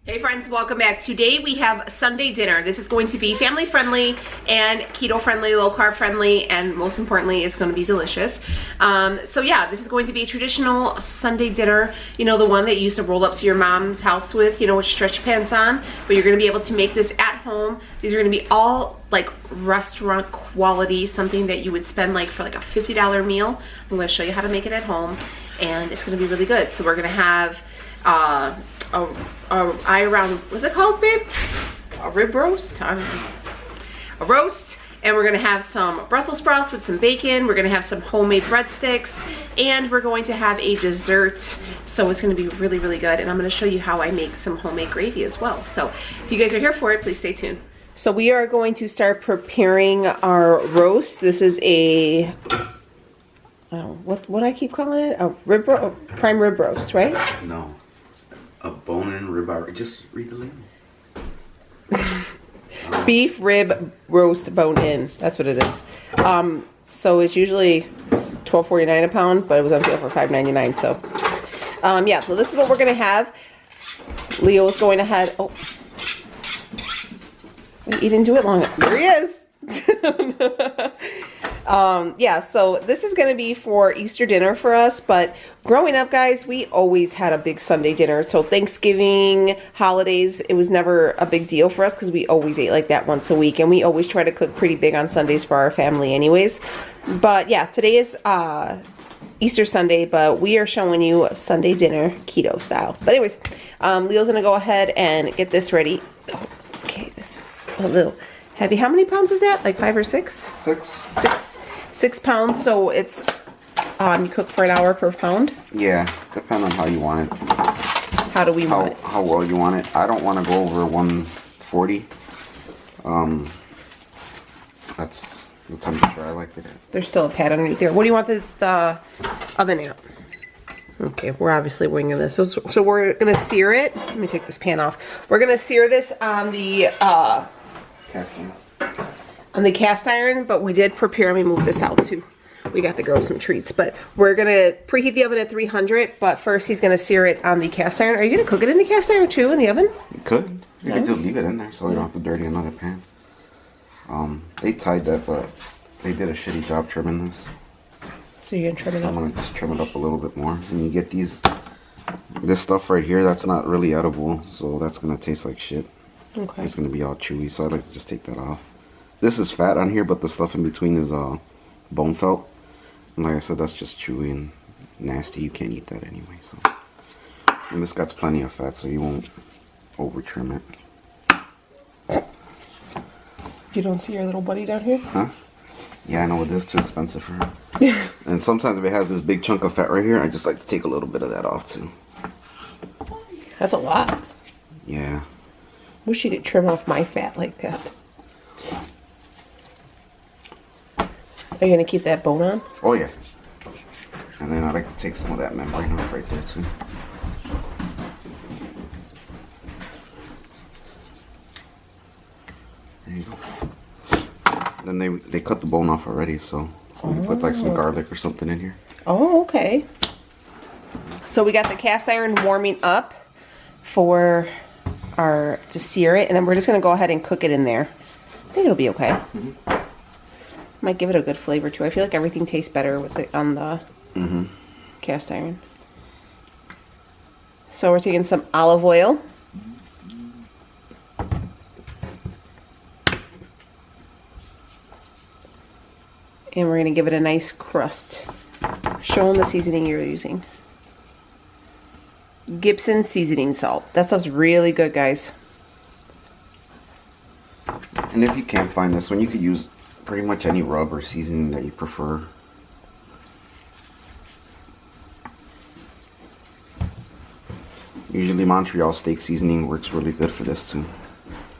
Hey friends, welcome back. Today we have Sunday dinner. This is going to be family friendly and keto friendly, low carb friendly, and most importantly, it's going to be delicious. So yeah, this is going to be a traditional Sunday dinner. You know, the one that you used to roll up to your mom's house with, you know, with stretch pants on. But you're going to be able to make this at home. These are going to be all like restaurant quality, something that you would spend like for like a $50 meal. I'm going to show you how to make it at home, and it's going to be really good. So we're going to have what's it called, babe? A rib roast? A roast. And we're gonna have some Brussels sprouts with some bacon. We're gonna have some homemade breadsticks, and we're going to have a dessert. So it's gonna be really, really good. And I'm gonna show you how I make some homemade gravy as well. So if you guys are here for it, please stay tuned. So we are going to start preparing our roast. This is a, what I keep calling it? A prime rib roast, right? No. A bone-in ribeye. Just read the label. Beef rib roast bone-in. That's what it is. So it's usually $12.49 a pound, but it was on sale for $5.99. So, yeah. So this is what we're gonna have. Leo's going ahead. Oh, he didn't do it long. There he is. Yeah, so this is going to be for Easter dinner for us, but growing up, guys, we always had a big Sunday dinner. So Thanksgiving, holidays, it was never a big deal for us because we always ate like that once a week, and we always try to cook pretty big on Sundays for our family anyways. But yeah, today is Easter Sunday, but we are showing you Sunday dinner keto style. But anyways, Leo's going to go ahead and get this ready. Oh, okay, this is a little heavy. How many pounds is that? Like 5 or 6? 6 pounds. So it's you cook for an hour per pound. Yeah, depending on how you want it. How do we want it? How well you want it. I don't want to go over 140. That's the temperature I like it at. There's still a pad underneath there. What do you want the oven at? Okay, we're obviously winging this. So we're gonna sear it. Let me take this pan off. We're gonna sear this on the cast iron, but we did prepare. Let me move this out too. We got the girls some treats, but we're gonna preheat the oven at 300. But first, he's gonna sear it on the cast iron. Are you gonna cook it in the cast iron too, in the oven? You could. You could just leave it in there so you don't have to dirty another pan. They tied that, but they did a shitty job trimming this. So you're gonna trim it up? I'm gonna just trim it up a little bit more. And you get this stuff right here. That's not really edible, so that's gonna taste like shit. Okay. It's gonna be all chewy, so I'd like to just take that off. This is fat on here, but the stuff in between is bone felt. And like I said, that's just chewy and nasty. You can't eat that anyway. So, and this got plenty of fat, so you won't over trim it. You don't see your little buddy down here? Huh? Yeah, I know it is too expensive for him. And sometimes if it has this big chunk of fat right here, I just like to take a little bit of that off too. That's a lot. Yeah. Wish you didn't trim off my fat like that. Are you going to keep that bone on? Oh, yeah. And then I like to take some of that membrane off right there, too. There you go. Then they cut the bone off already, so we put like some garlic or something in here. Oh, okay. So we got the cast iron warming up for to sear it, and then we're just going to go ahead and cook it in there. I think it'll be okay. Mm-hmm. Might give it a good flavor too. I feel like everything tastes better with it on the cast iron. So we're taking some olive oil. And we're going to give it a nice crust. Show them the seasoning you're using. Gibson seasoning salt. That stuff's really good, guys. And if you can't find this one, you could use pretty much any rub or seasoning that you prefer. Usually Montreal steak seasoning works really good for this too.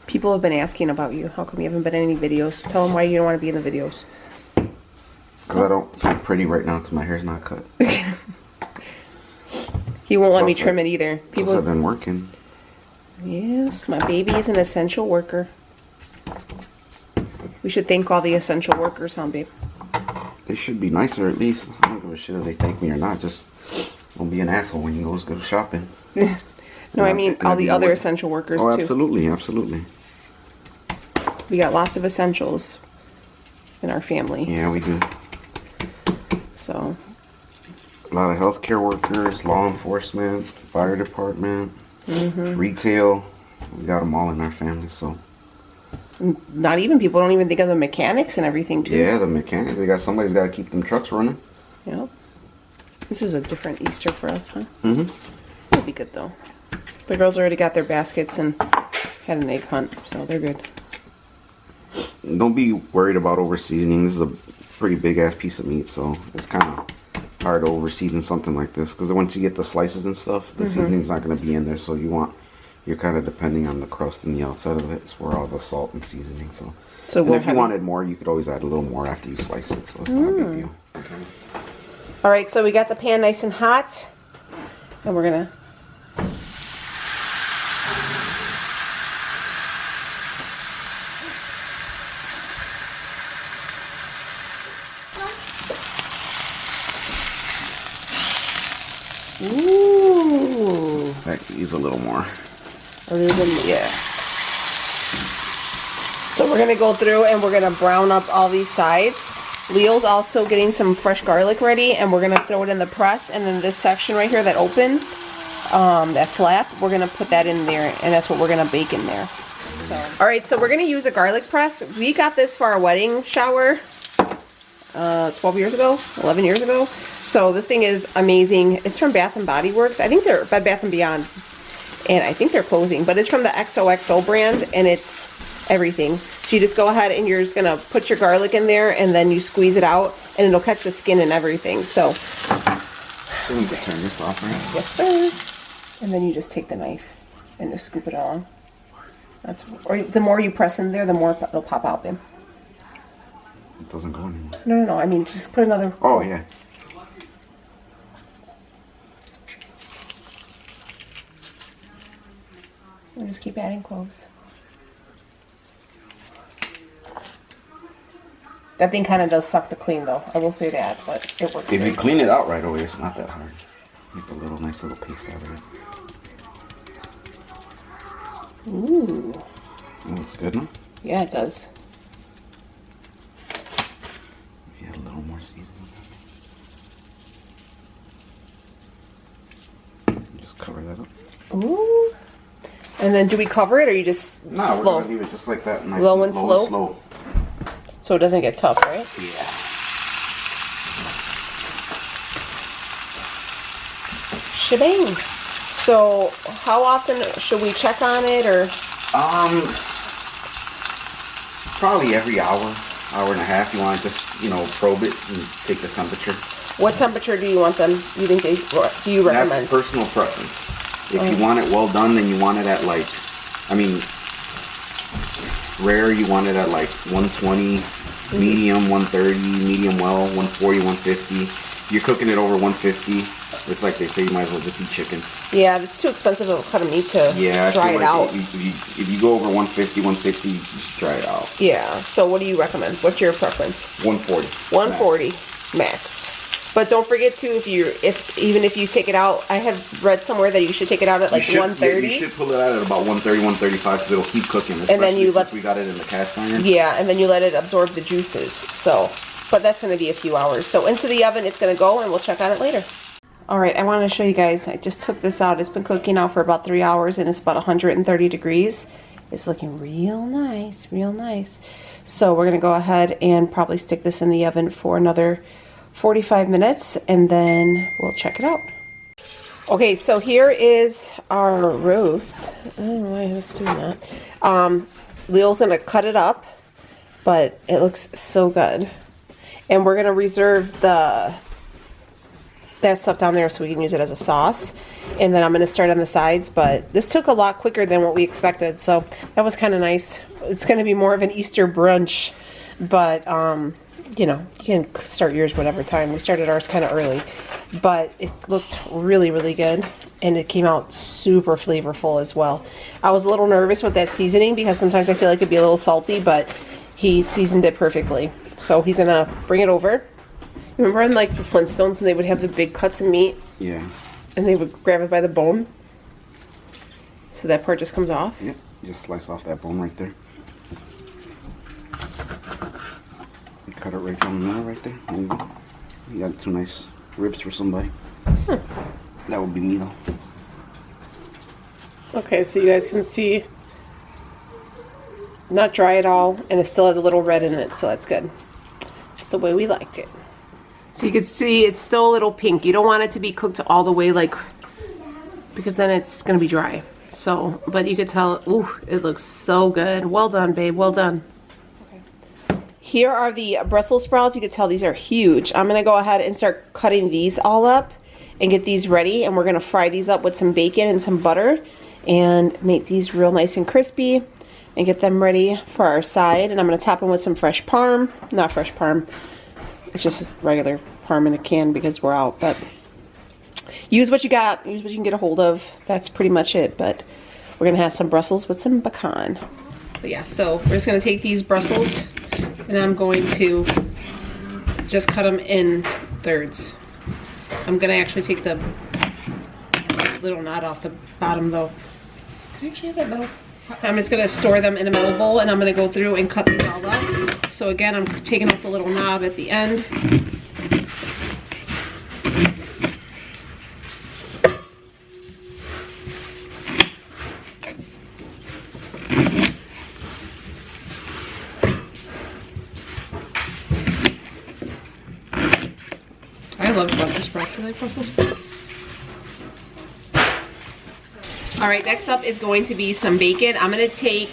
People have been asking about you. How come you haven't been in any videos? Tell them why you don't want to be in the videos. Because I don't feel pretty right now because my hair's not cut. He won't let me trim it either. People have been working. Yes, my baby is an essential worker. We should thank all the essential workers, huh, babe? They should be nicer at least. I don't give a shit if they thank me or not. Just don't be an asshole when you go shopping. No, I mean all the other essential workers too. Absolutely, absolutely. We got lots of essentials in our family. Yeah, we do. So. A lot of healthcare workers, law enforcement, fire department, retail. We got them all in our family, so. Not even people don't even think of the mechanics and everything too. Yeah, the mechanics. Somebody's got to keep them trucks running. Yep. This is a different Easter for us, huh? Mm-hmm. It'll be good though. The girls already got their baskets and had an egg hunt, so they're good. Don't be worried about over seasoning. This is a pretty big ass piece of meat, so it's kind of hard to over season something like this, because once you get the slices and stuff, the seasoning's not going to be in there, so you're kind of depending on the crust and the outside of it. It's where all the salt and seasoning. So and if you wanted more, you could always add a little more after you slice it, so it's not a big deal. Okay. All right, so we got the pan nice and hot, and we're gonna Ooh. I could use a little more. Yeah. So we're gonna go through and we're gonna brown up all these sides. Leo's also getting some fresh garlic ready, and we're gonna throw it in the press, and then this section right here that opens, that flap, we're gonna put that in there, and that's what we're gonna bake in there. So. All right, so we're gonna use a garlic press. We got this for our wedding shower 12 years ago, 11 years ago. So this thing is amazing. It's from Bath & Body Works. I think they're Bed Bath & Beyond, and I think they're closing, but it's from the XOXO brand, and it's everything. So you just go ahead and you're just gonna put your garlic in there, and then you squeeze it out, and it'll catch the skin and everything. So we can turn this off, right? Yes, sir. And then you just take the knife and just scoop it along. Or the more you press in there, the more it'll pop out, babe. It doesn't go anymore. No. I mean, just put another. Oh yeah. And just keep adding cloves. That thing kind of does suck to clean, though. I will say that, but it works. If you clean it out right away, it's not that hard. Make a nice little paste out of it. Ooh. It looks good, no? Yeah, it does. Add a little more seasoning. Just cover that up. Ooh. And then do we cover it, or you just No, slow? we're going to leave it just like that. Nice Low and slow? So it doesn't get tough, right? Yeah. Shebang. So how often should we check on it, or? Probably every hour and a half. You want to just, probe it and take the temperature. What temperature do you want them? Do you recommend? That's personal preference. If you want it well done, then you want it at rare, you want it at 120, medium 130, medium well 140, 150. You're cooking it over 150. It's like they say, you might as well just eat chicken. Yeah, it's too expensive of a cut of meat to dry it out. If you go over 150, 160, you just dry it out. Yeah. So what do you recommend? What's your preference? 140. 140 max. But don't forget too, even if you take it out, I have read somewhere that you should take it out at 130. You should pull it out at about 130, 135, because it'll keep cooking. And then we got it in the cast iron. Yeah, and then you let it absorb the juices. So, but that's going to be a few hours. So into the oven it's going to go, and we'll check on it later. All right, I want to show you guys. I just took this out. It's been cooking now for about 3 hours, and it's about 130 degrees. It's looking real nice, real nice. So we're going to go ahead and probably stick this in the oven for another 45 minutes, and then we'll check it out. Okay, so here is our roast. I don't know why it's doing that. Leo's gonna cut it up, but it looks so good. And we're gonna reserve that stuff down there so we can use it as a sauce. And then I'm gonna start on the sides, but this took a lot quicker than what we expected, so that was kind of nice. It's gonna be more of an Easter brunch, but you can start yours whatever time. We started ours kind of early, but it looked really, really good, and it came out super flavorful as well. I was a little nervous with that seasoning because sometimes I feel like it'd be a little salty, but he seasoned it perfectly. So he's gonna bring it over. Remember in the Flintstones, and they would have the big cuts of meat? Yeah. And they would grab it by the bone? So that part just comes off? Yep, just slice off that bone right there. Cut it right down the middle right there. There you go. You got 2 nice ribs for somebody. That would be me though. Okay, so you guys can see, not dry at all, and it still has a little red in it, so that's good. It's the way we liked it. So you can see it's still a little pink. You don't want it to be cooked all the way, like, because then it's gonna be dry. So, but you could tell, ooh, it looks so good. Well done, babe, well done. Okay. Here are the Brussels sprouts. You can tell these are huge. I'm gonna go ahead and start cutting these all up and get these ready, and we're gonna fry these up with some bacon and some butter and make these real nice and crispy and get them ready for our side. And I'm gonna top them with some fresh parm, not fresh parm, it's just regular parm in a can because we're out, but use what you got, use what you can get a hold of. That's pretty much it, but we're gonna have some Brussels with some pecan. But yeah, so we're just gonna take these Brussels and I'm going to just cut them in thirds. I'm gonna actually take the little knot off the bottom though. Can I actually have that metal? I'm just gonna store them in a metal bowl and I'm gonna go through and cut these all up. So again, I'm taking off the little knob at the end. I love Brussels sprouts. You like Brussels sprouts? All right, next up is going to be some bacon. I'm gonna take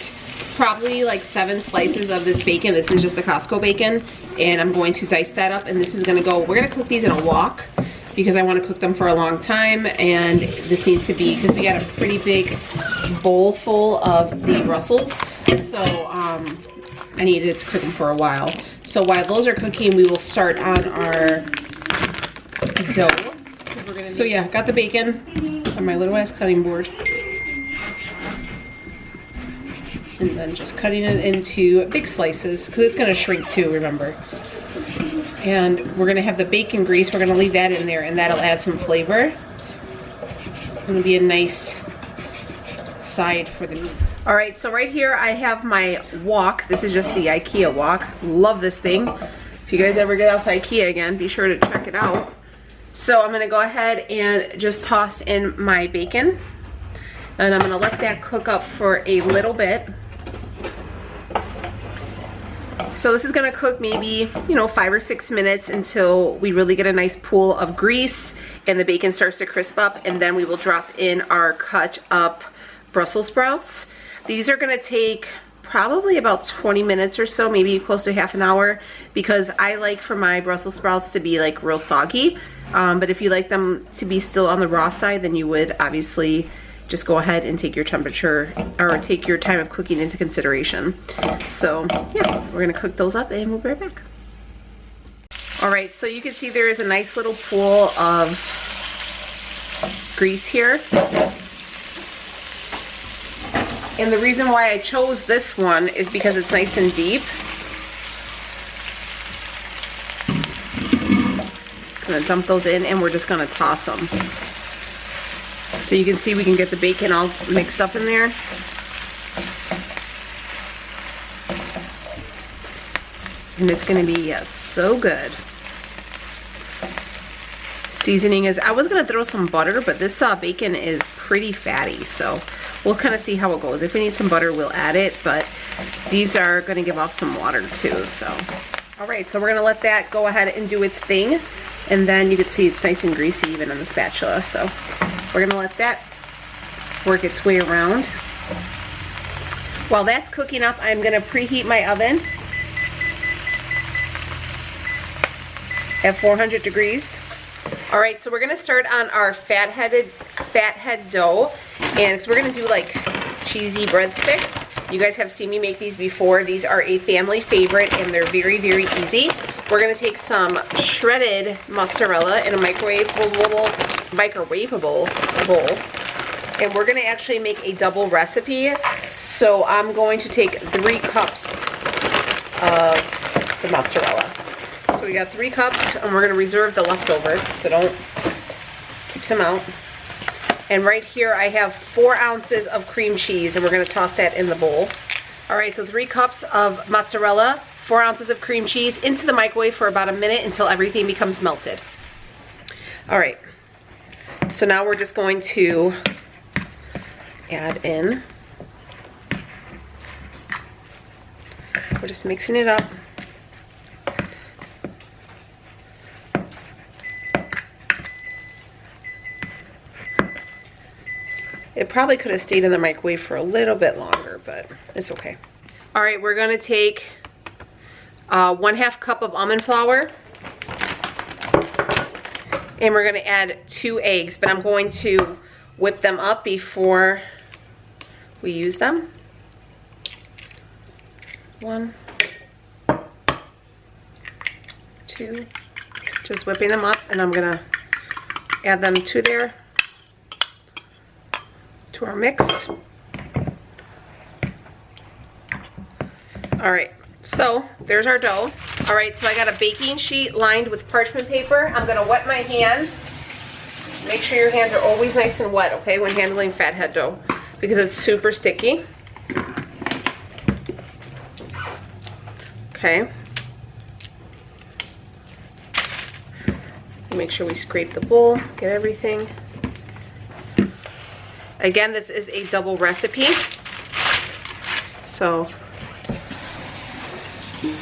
probably like 7 slices of this bacon. This is just the Costco bacon, and I'm going to dice that up, and this is gonna go, we're gonna cook these in a wok because I wanna cook them for a long time, and this needs to be, because we got a pretty big bowl full of the Brussels, so I needed to cook them for a while. So while those are cooking, we will start on our dough. So yeah, got the bacon on my little ass cutting board. And then just cutting it into big slices because it's going to shrink too, remember. And we're going to have the bacon grease. We're going to leave that in there and that'll add some flavor. It's going to be a nice side for the meat. All right, so right here I have my wok. This is just the IKEA wok. Love this thing. If you guys ever get out to IKEA again, be sure to check it out. So I'm going to go ahead and just toss in my bacon. And I'm going to let that cook up for a little bit. So this is gonna cook maybe, 5 or 6 minutes until we really get a nice pool of grease and the bacon starts to crisp up, and then we will drop in our cut up Brussels sprouts. These are gonna take probably about 20 minutes or so, maybe close to half an hour, because I like for my Brussels sprouts to be like real soggy. But if you like them to be still on the raw side, then you would obviously just go ahead and take your temperature or take your time of cooking into consideration. So yeah, we're gonna cook those up and we'll be right back. All right, so you can see there is a nice little pool of grease here. And the reason why I chose this one is because it's nice and deep. Just gonna dump those in and we're just gonna toss them. So you can see we can get the bacon all mixed up in there. And it's gonna be so good. Seasoning is, I was gonna throw some butter, but this bacon is pretty fatty, so we'll kind of see how it goes. If we need some butter, we'll add it, but these are gonna give off some water too, so. All right, so we're gonna let that go ahead and do its thing. And then you can see it's nice and greasy even on the spatula, so we're gonna let that work its way around. While that's cooking up, I'm gonna preheat my oven at 400 degrees. All right, so we're gonna start on our fathead dough, and so we're gonna do like cheesy breadsticks. You guys have seen me make these before. These are a family favorite and they're very, very easy. We're gonna take some shredded mozzarella in a microwavable bowl, and we're gonna actually make a double recipe. So I'm going to take 3 cups of the mozzarella. So we got 3 cups, and we're gonna reserve the leftover, so don't keep some out. And right here I have 4 ounces of cream cheese, and we're gonna toss that in the bowl. All right, so 3 cups of mozzarella, 4 ounces of cream cheese into the microwave for about a minute until everything becomes melted. All right, so now we're just going to add in. We're just mixing it up. It probably could have stayed in the microwave for a little bit longer, but it's okay. All right, we're gonna take 1/2 cup of almond flour, and we're gonna add 2 eggs, but I'm going to whip them up before we use them. 1, 2, just whipping them up, and I'm gonna add them to our mix. All right, so there's our dough. All right, so I got a baking sheet lined with parchment paper. I'm gonna wet my hands. Make sure your hands are always nice and wet, okay, when handling fathead dough, because it's super sticky. Okay. Make sure we scrape the bowl, get everything. Again, this is a double recipe, so you're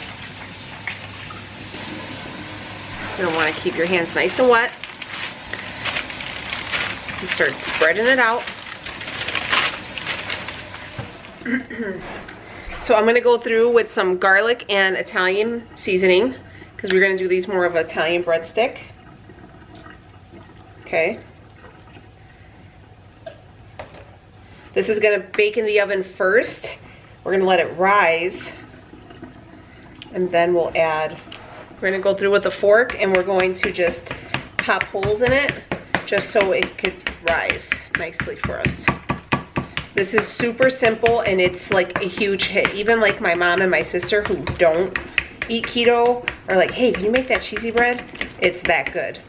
gonna want to keep your hands nice and wet and start spreading it out. So I'm gonna go through with some garlic and Italian seasoning, because we're gonna do these more of an Italian breadstick. Okay. This is gonna bake in the oven first. We're gonna let it rise, and then we'll add, we're gonna go through with a fork, and we're going to just pop holes in it just so it could rise nicely for us. This is super simple, and it's like a huge hit. Even like my mom and my sister who don't eat keto are like, hey, can you make that cheesy bread? It's that good.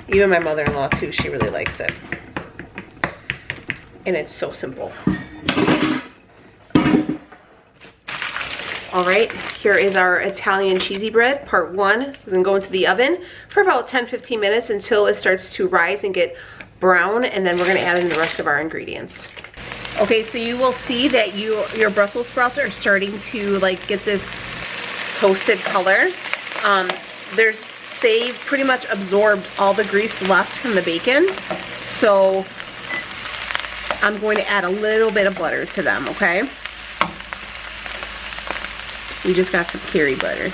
Even my mother-in-law too, she really likes it. And it's so simple. All right, here is our Italian cheesy bread, part 1. We're gonna go into the oven for about 10-15 minutes until it starts to rise and get brown, and then we're gonna add in the rest of our ingredients. Okay, so you will see that your Brussels sprouts are starting to like get this toasted color. They pretty much absorbed all the grease left from the bacon, so I'm going to add a little bit of butter to them, okay? We just got some curry butter.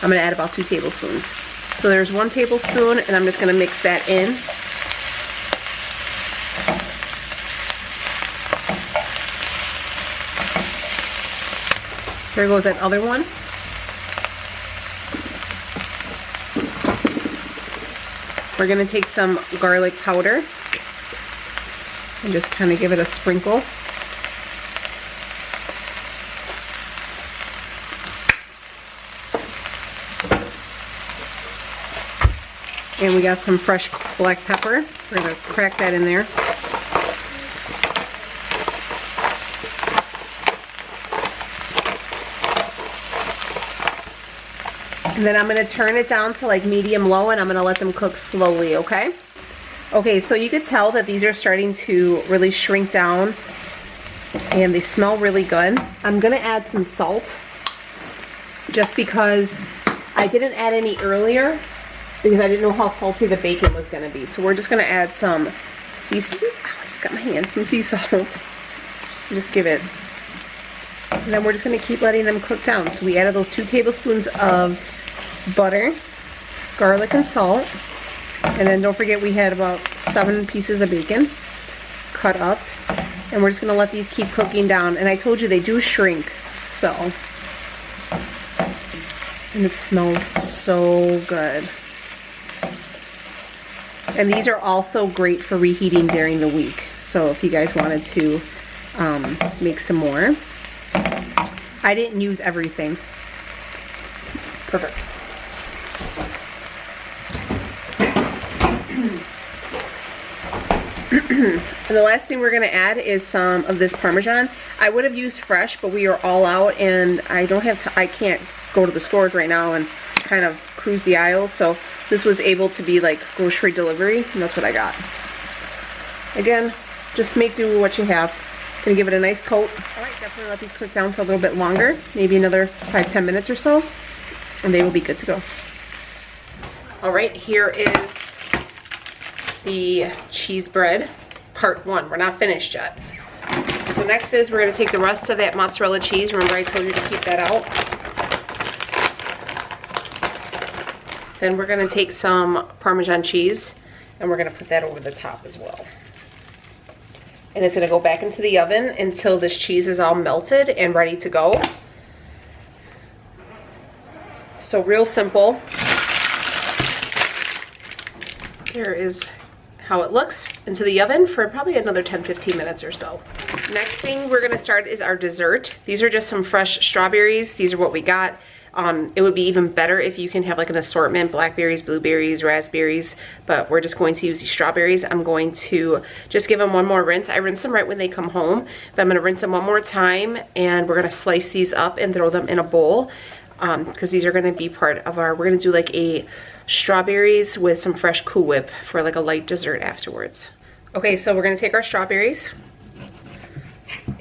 I'm gonna add about 2 tablespoons. So there's 1 tablespoon, and I'm just gonna mix that in. There goes that other one. We're gonna take some garlic powder and just kind of give it a sprinkle. And we got some fresh black pepper. We're gonna crack that in there. And then I'm gonna turn it down to like medium low, and I'm gonna let them cook slowly, okay? Okay, so you could tell that these are starting to really shrink down, and they smell really good. I'm gonna add some salt, just because I didn't add any earlier, because I didn't know how salty the bacon was gonna be. So we're just gonna add some sea salt. I just got my hand, some sea salt. Just give it. And then we're just gonna keep letting them cook down. So we added those 2 tablespoons of butter, garlic, and salt. And then don't forget we had about 7 pieces of bacon cut up. And we're just gonna let these keep cooking down. And I told you they do shrink, so. And it smells so good. And these are also great for reheating during the week. So if you guys wanted to make some more. I didn't use everything. Perfect. And the last thing we're gonna add is some of this Parmesan. I would have used fresh, but we are all out and I don't have I can't go to the stores right now and kind of cruise the aisles. So this was able to be like grocery delivery, and that's what I got. Again, just make do with what you have. Gonna give it a nice coat. All right, definitely let these cook down for a little bit longer, maybe another 5-10 minutes or so, and they will be good to go. All right, here is the cheese bread, part 1. We're not finished yet. So next is we're gonna take the rest of that mozzarella cheese. Remember I told you to keep that out. Then we're gonna take some Parmesan cheese and we're gonna put that over the top as well. And it's gonna go back into the oven until this cheese is all melted and ready to go. So real simple. Here is how it looks. Into the oven for probably another 10-15 minutes or so. Next thing we're gonna start is our dessert. These are just some fresh strawberries. These are what we got. It would be even better if you can have like an assortment, blackberries, blueberries, raspberries, but we're just going to use these strawberries. I'm going to just give them one more rinse. I rinse them right when they come home, but I'm gonna rinse them one more time and we're gonna slice these up and throw them in a bowl because these are gonna be part of our, we're gonna do like a strawberries with some fresh Cool Whip for like a light dessert afterwards. Okay, so we're gonna take our strawberries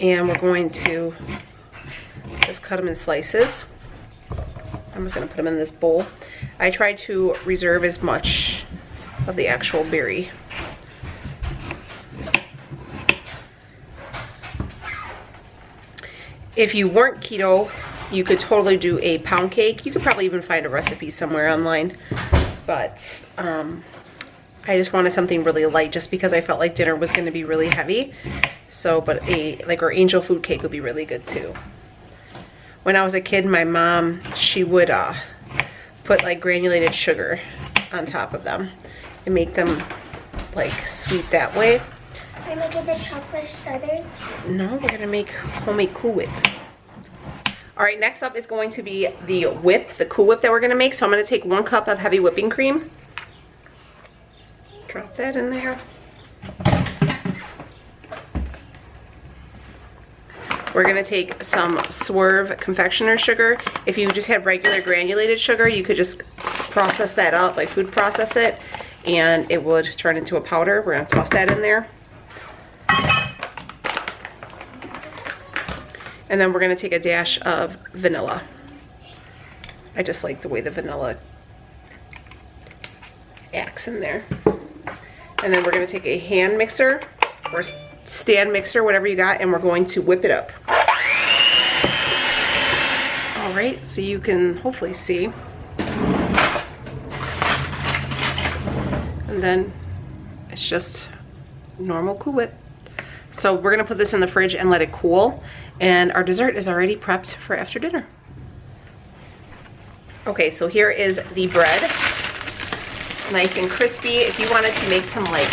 and we're going to just cut them in slices. I'm just gonna put them in this bowl. I try to reserve as much of the actual berry. If you weren't keto, you could totally do a pound cake. You could probably even find a recipe somewhere online. But I just wanted something really light just because I felt like dinner was gonna be really heavy. So, but like our angel food cake would be really good too. When I was a kid, my mom, she would put like granulated sugar on top of them and make them like sweet that way. Are you making the chocolate strawberries? No, we're gonna make homemade Cool Whip. All right, next up is going to be the whip, the Cool Whip that we're gonna make. So I'm gonna take 1 cup of heavy whipping cream. Drop that in there. We're gonna take some Swerve confectioner sugar. If you just had regular granulated sugar, you could just process that up, like food process it, and it would turn into a powder. We're gonna toss that in there. And then we're gonna take a dash of vanilla. I just like the way the vanilla acts in there. And then we're gonna take a hand mixer or stand mixer, whatever you got, and we're going to whip it up. All right, so you can hopefully see. And then it's just normal Cool Whip. So we're gonna put this in the fridge and let it cool. And our dessert is already prepped for after dinner. Okay, so here is the bread. It's nice and crispy. If you wanted to make some like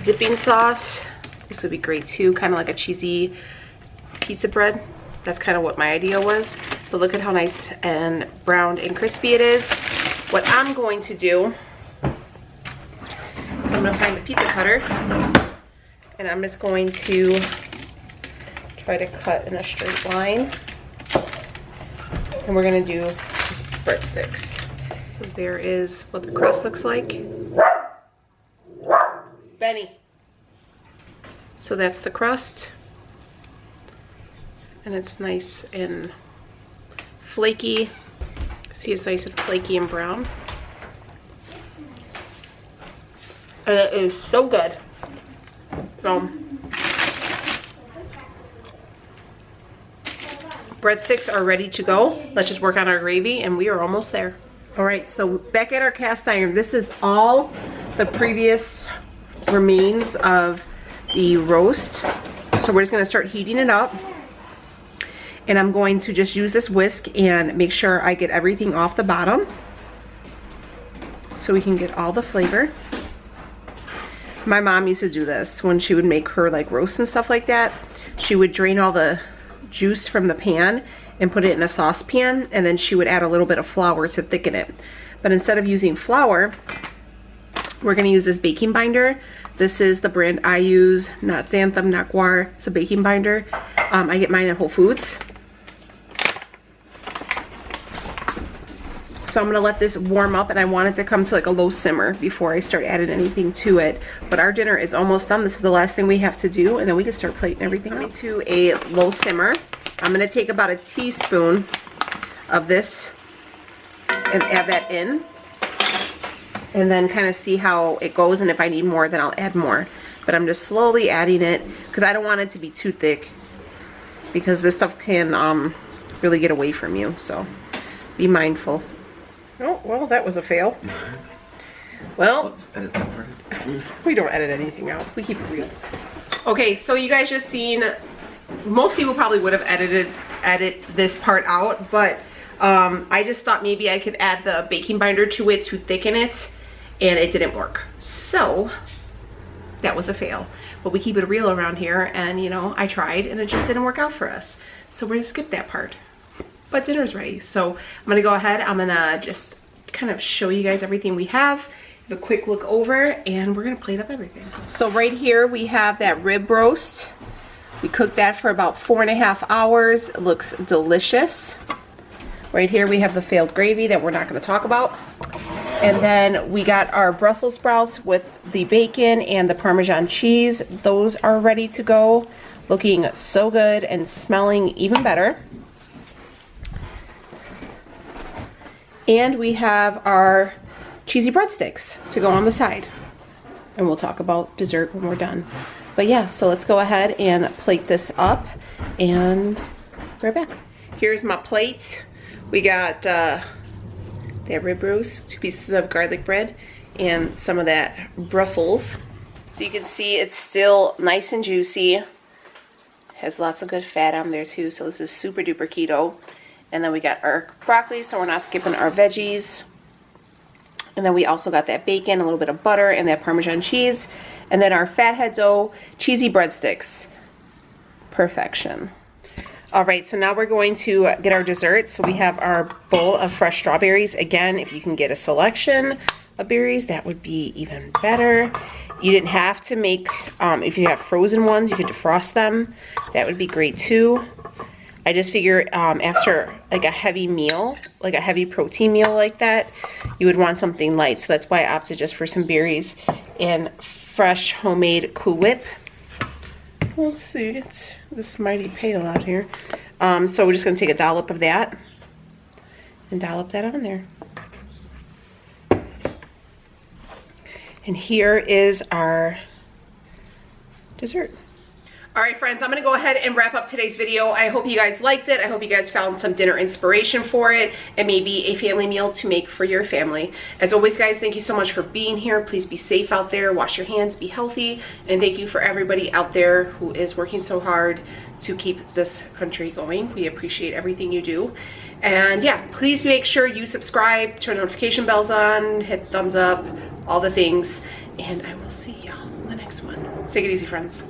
dipping sauce, this would be great too, kind of like a cheesy pizza bread. That's kind of what my idea was. But look at how nice and browned and crispy it is. What I'm going to do is I'm gonna find the pizza cutter and I'm just going to try to cut in a straight line. And we're gonna do just breadsticks. So there is what the crust looks like. Benny. So that's the crust. And it's nice and flaky. See, it's nice and flaky and brown. And it is so good. So, breadsticks are ready to go. Let's just work on our gravy and we are almost there. All right, so back at our cast iron, this is all the previous remains of the roast. So we're just gonna start heating it up. And I'm going to just use this whisk and make sure I get everything off the bottom so we can get all the flavor. My mom used to do this when she would make her like roast and stuff like that. She would drain all the juice from the pan and put it in a saucepan, and then she would add a little bit of flour to thicken it. But instead of using flour, we're gonna use this baking binder. This is the brand I use, not xanthan, not guar. It's a baking binder. I get mine at Whole Foods. So I'm gonna let this warm up, and I want it to come to like a low simmer before I start adding anything to it. But our dinner is almost done. This is the last thing we have to do, and then we can start plating everything up. To a low simmer. I'm gonna take about a teaspoon of this and add that in, and then kind of see how it goes, and if I need more then I'll add more. But I'm just slowly adding it because I don't want it to be too thick, because this stuff can really get away from you, so be mindful. Oh, well, that was a fail. Well, we don't edit anything out. We keep it real. Okay, so you guys just seen, most people probably would have edited this part out, but I just thought maybe I could add the baking binder to it to thicken it, and it didn't work. So that was a fail. But we keep it real around here, and you know, I tried and it just didn't work out for us. So we're gonna skip that part. But dinner's ready. So I'm gonna go ahead, I'm gonna just kind of show you guys everything we have, a quick look over, and we're gonna plate up everything. So right here we have that rib roast. We cooked that for about 4.5 hours. It looks delicious. Right here we have the failed gravy that we're not gonna talk about. And then we got our Brussels sprouts with the bacon and the Parmesan cheese. Those are ready to go, looking so good and smelling even better. And we have our cheesy breadsticks to go on the side. And we'll talk about dessert when we're done. But yeah, so let's go ahead and plate this up and be right back. Here's my plate. We got that rib roast, 2 pieces of garlic bread, and some of that Brussels. So you can see it's still nice and juicy. Has lots of good fat on there too, so this is super duper keto. And then we got our broccoli, so we're not skipping our veggies. And then we also got that bacon, a little bit of butter, and that Parmesan cheese. And then our fathead dough, cheesy breadsticks. Perfection. All right, so now we're going to get our dessert. So we have our bowl of fresh strawberries. Again, if you can get a selection of berries, that would be even better. You didn't have to make, if you have frozen ones, you could defrost them. That would be great too. I just figure after like a heavy meal, like a heavy protein meal like that, you would want something light. So that's why I opted just for some berries and fresh homemade Cool Whip. Let's see, it's this mighty pale out here. So we're just gonna take a dollop of that and dollop that on there. And here is our dessert. All right, friends, I'm gonna go ahead and wrap up today's video. I hope you guys liked it. I hope you guys found some dinner inspiration for it and maybe a family meal to make for your family. As always, guys, thank you so much for being here. Please be safe out there, wash your hands, be healthy, and thank you for everybody out there who is working so hard to keep this country going. We appreciate everything you do. And yeah, please make sure you subscribe, turn notification bells on, hit thumbs up, all the things, and I will see y'all in the next one. Take it easy, friends.